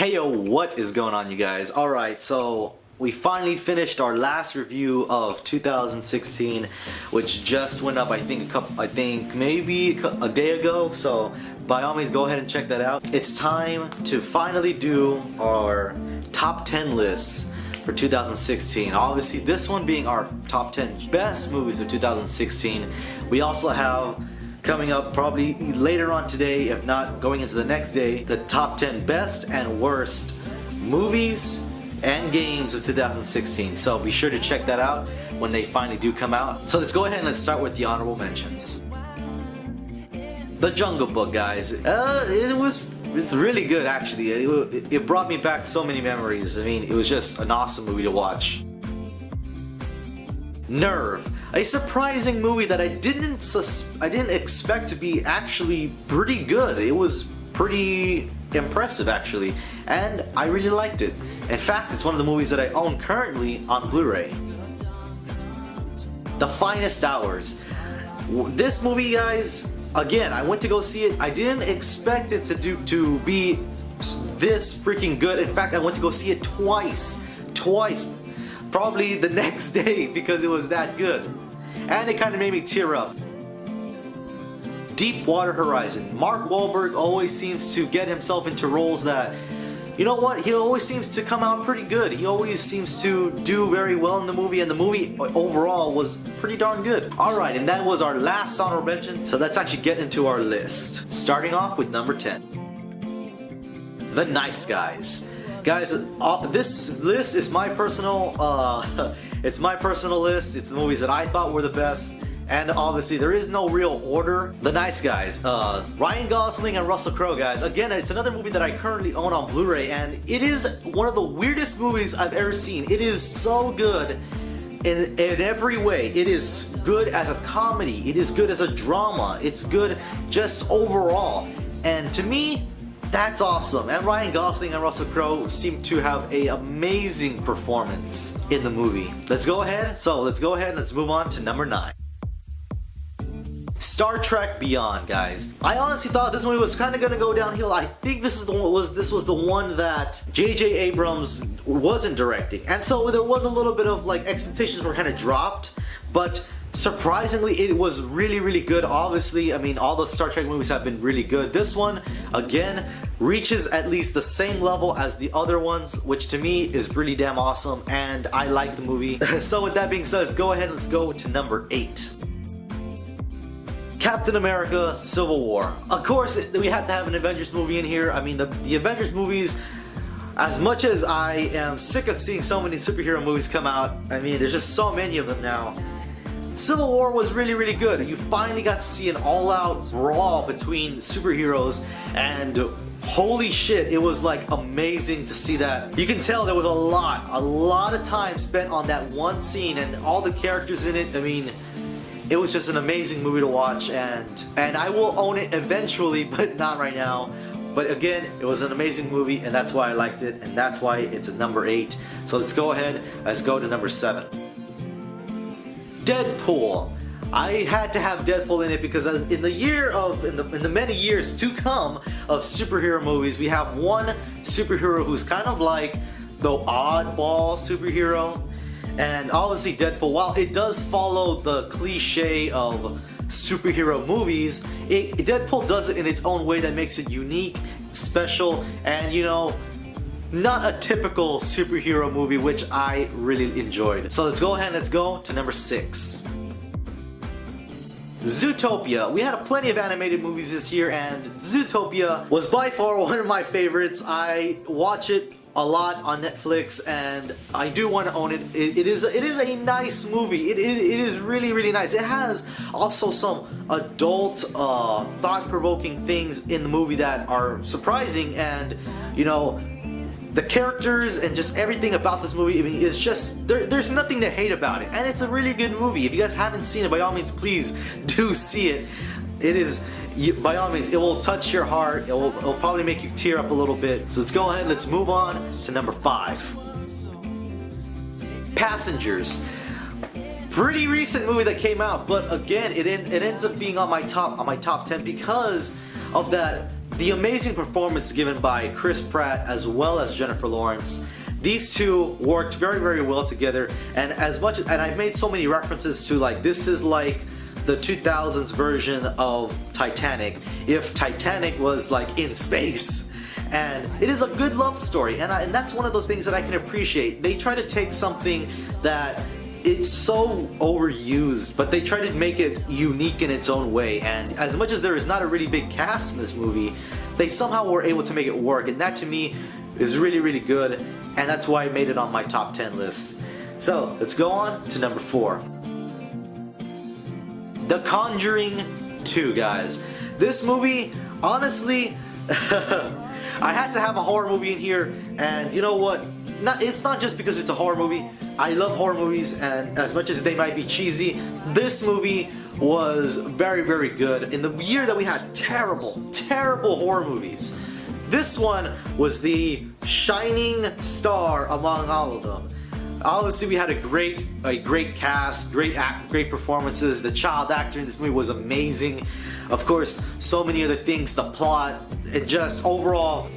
Hey yo, what is going on, you guys? Alright, so we finally finished our last review of 2016, which just went up I think maybe a day ago, so by all means go ahead and check that out. It's time to finally do our top 10 lists for 2016. Obviously this one being our top 10 best movies of 2016. We also have coming up probably later on today, if not going into the next day, the top 10 best and worst movies and games of 2016. So be sure to check that out when they finally do come out. So let's go ahead and let's start with the honorable mentions. The Jungle Book, guys. It's really good actually. It brought me back so many memories. I mean, it was just an awesome movie to watch. Nerve, a surprising movie that I didn't expect to be actually pretty good. It was pretty impressive actually, and I really liked it. In fact, it's one of the movies that I own currently on Blu-ray. The Finest Hours. This movie, guys, again, I went to go see it. I didn't expect it to be this freaking good. In fact, I went to go see it twice. Probably the next day because it was that good. And it kind of made me tear up. Deepwater Horizon. Mark Wahlberg always seems to get himself into roles that, you know what, he always seems to come out pretty good. He always seems to do very well in the movie, and the movie overall was pretty darn good. Alright, and that was our last honorable mention, so let's actually get into our list. Starting off with number 10. The Nice Guys. Guys, this list is my personal, it's my personal list. It's the movies that I thought were the best, and obviously there is no real order. The Nice Guys, Ryan Gosling and Russell Crowe, guys. Again, it's another movie that I currently own on Blu-ray, and it is one of the weirdest movies I've ever seen. It is so good in every way. It is good as a comedy, it is good as a drama, it's good just overall, and to me, that's awesome. And Ryan Gosling and Russell Crowe seem to have an amazing performance in the movie. Let's go ahead and let's move on to number 9. Star Trek Beyond, guys. I honestly thought this movie was kind of gonna go downhill. I think this was the one that J.J. Abrams wasn't directing, and so there was a little bit of like expectations were kind of dropped, but surprisingly it was really good. Obviously, I mean, all the Star Trek movies have been really good. This one, again, reaches at least the same level as the other ones, which to me is really damn awesome, and I like the movie. So with that being said, let's go ahead and let's go to number 8. Captain America Civil War. Of course, we have to have an Avengers movie in here. I mean, the Avengers movies, as much as I am sick of seeing so many superhero movies come out, I mean, there's just so many of them now. Civil War was really good. You finally got to see an all-out brawl between superheroes, and holy shit, it was like amazing to see that. You can tell there was a lot of time spent on that one scene and all the characters in it. I mean, it was just an amazing movie to watch, and I will own it eventually, but not right now. But again, it was an amazing movie, and that's why I liked it, and that's why it's at number 8. So let's go ahead, let's go to number 7. Deadpool. I had to have Deadpool in it because in the many years to come of superhero movies, we have one superhero who's kind of like the oddball superhero, and obviously Deadpool, while it does follow the cliche of superhero movies, Deadpool does it in its own way that makes it unique, special, and, you know, not a typical superhero movie, which I really enjoyed. So let's go ahead and let's go to number 6. Zootopia. We had plenty of animated movies this year, and Zootopia was by far one of my favorites. I watch it a lot on Netflix, and I do want to own it. It is a nice movie. It is really nice. It has also some adult, thought-provoking things in the movie that are surprising, and, you know, the characters and just everything about this movie, I mean, it's just, there's nothing to hate about it, and it's a really good movie. If you guys haven't seen it, by all means, please do see it. It is, by all means, it will touch your heart. It'll probably make you tear up a little bit. So let's go ahead and let's move on to number 5. Passengers. Pretty recent movie that came out, but again, it ends up being on my top 10 because of that the amazing performance given by Chris Pratt as well as Jennifer Lawrence. These two worked very, very well together, and I've made so many references to, like, this is like the 2000s version of Titanic if Titanic was like in space. And it is a good love story, and that's one of those things that I can appreciate. They try to take something that it's so overused, but they try to make it unique in its own way, and as much as there is not a really big cast in this movie, they somehow were able to make it work, and that to me is really, really good, and that's why I made it on my top 10 list. So let's go on to number 4. The Conjuring 2, guys. This movie, honestly, I had to have a horror movie in here, and you know what? It's not just because it's a horror movie. I love horror movies, and as much as they might be cheesy, this movie was very, very good. In the year that we had terrible, terrible horror movies, this one was the shining star among all of them. Obviously, we had a great cast, great performances. The child actor in this movie was amazing. Of course, so many other things, the plot, it just overall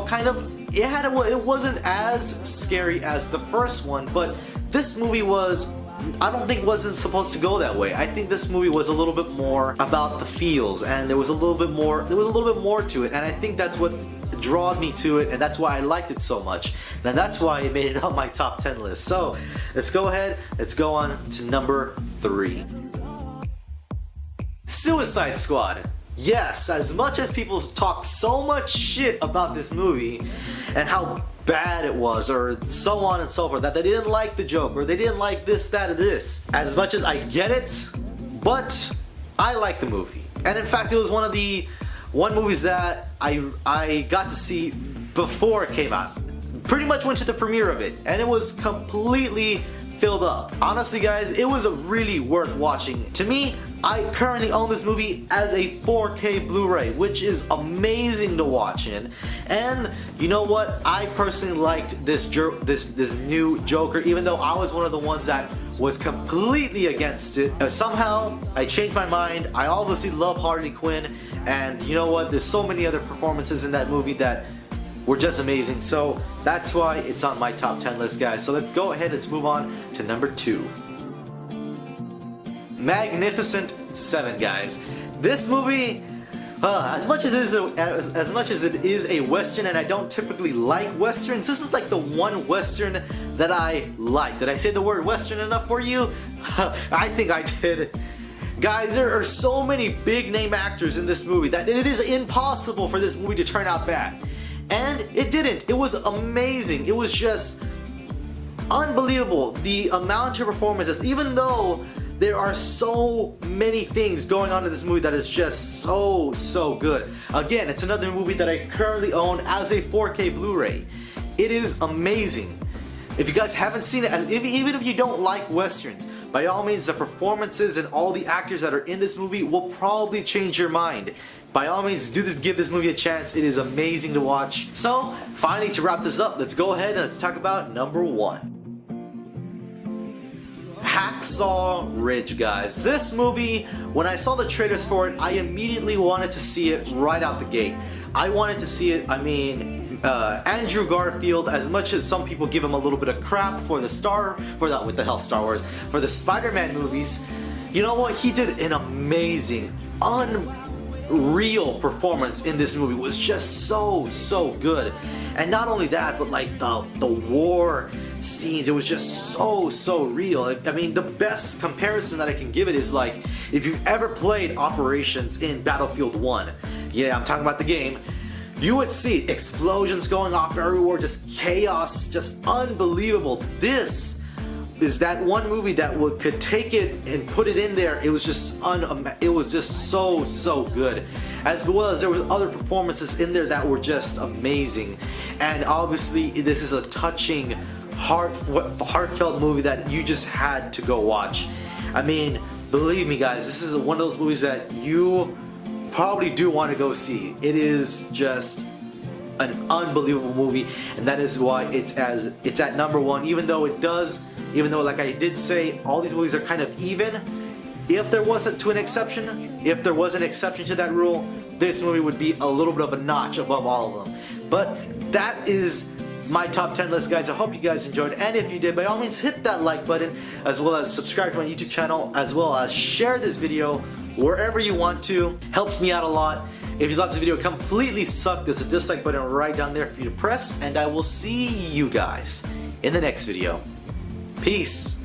kind of, it wasn't as scary as the first one, but this movie wasn't supposed to go that way. I think this movie was a little bit more about the feels, and there was a little bit more to it, and I think that's what drawed me to it, and that's why I liked it so much, and that's why I made it on my top 10 list. So let's go on to number 3. Suicide Squad. Yes, as much as people talk so much shit about this movie and how bad it was, or so on and so forth, that they didn't like the joke, or they didn't like this, that, or this, as much as I get it, but I like the movie. And in fact, it was one movies that I got to see before it came out. Pretty much went to the premiere of it, and it was completely filled up. Honestly, guys, it was really worth watching. To me, I currently own this movie as a 4K Blu-ray, which is amazing to watch in. And you know what? I personally liked this new Joker, even though I was one of the ones that was completely against it. Somehow, I changed my mind. I obviously love Harley Quinn, and you know what? There's so many other performances in that movie that were just amazing. So that's why it's on my top 10 list, guys. So let's go ahead, let's move on to number 2. Magnificent Seven, guys. This movie, as much as it is a Western, and I don't typically like Westerns, this is like the one Western that I like. Did I say the word Western enough for you? I think I did. Guys, there are so many big name actors in this movie that it is impossible for this movie to turn out bad. And it didn't. It was amazing. It was just unbelievable. The amount of performances, even though there are so many things going on in this movie that is just so good. Again, it's another movie that I currently own as a 4K Blu-ray. It is amazing. If you guys haven't seen it, even if you don't like Westerns, by all means, the performances and all the actors that are in this movie will probably change your mind. By all means, give this movie a chance. It is amazing to watch. So, finally, to wrap this up, let's go ahead and let's talk about number 1. Hacksaw Ridge, guys. This movie, when I saw the trailers for it, I immediately wanted to see it right out the gate. I wanted to see it. I mean, Andrew Garfield, as much as some people give him a little bit of crap for the Star Wars, for the Spider-Man movies, you know what? He did an amazing, unreal performance in this movie. It was just so good. And not only that, but like the war scenes, it was just so real. I mean, the best comparison that I can give it is like, if you've ever played Operations in Battlefield 1, yeah, I'm talking about the game, you would see explosions going off everywhere, just chaos, just unbelievable. This is that one movie that could take it and put it in there. It was just so good. As well as there was other performances in there that were just amazing. And obviously, this is a touching, heartfelt movie that you just had to go watch. I mean, believe me, guys, this is one of those movies that you probably do want to go see. It is just an unbelievable movie, and that is why it's at number 1. Even though like I did say, all these movies are kind of even. If there was an exception to that rule, this movie would be a little bit of a notch above all of them. But that is my top 10 list, guys. I hope you guys enjoyed, and if you did, by all means hit that like button, as well as subscribe to my YouTube channel, as well as share this video wherever you want to. Helps me out a lot. If you thought this video completely sucked, there's a dislike button right down there for you to press, and I will see you guys in the next video. Peace.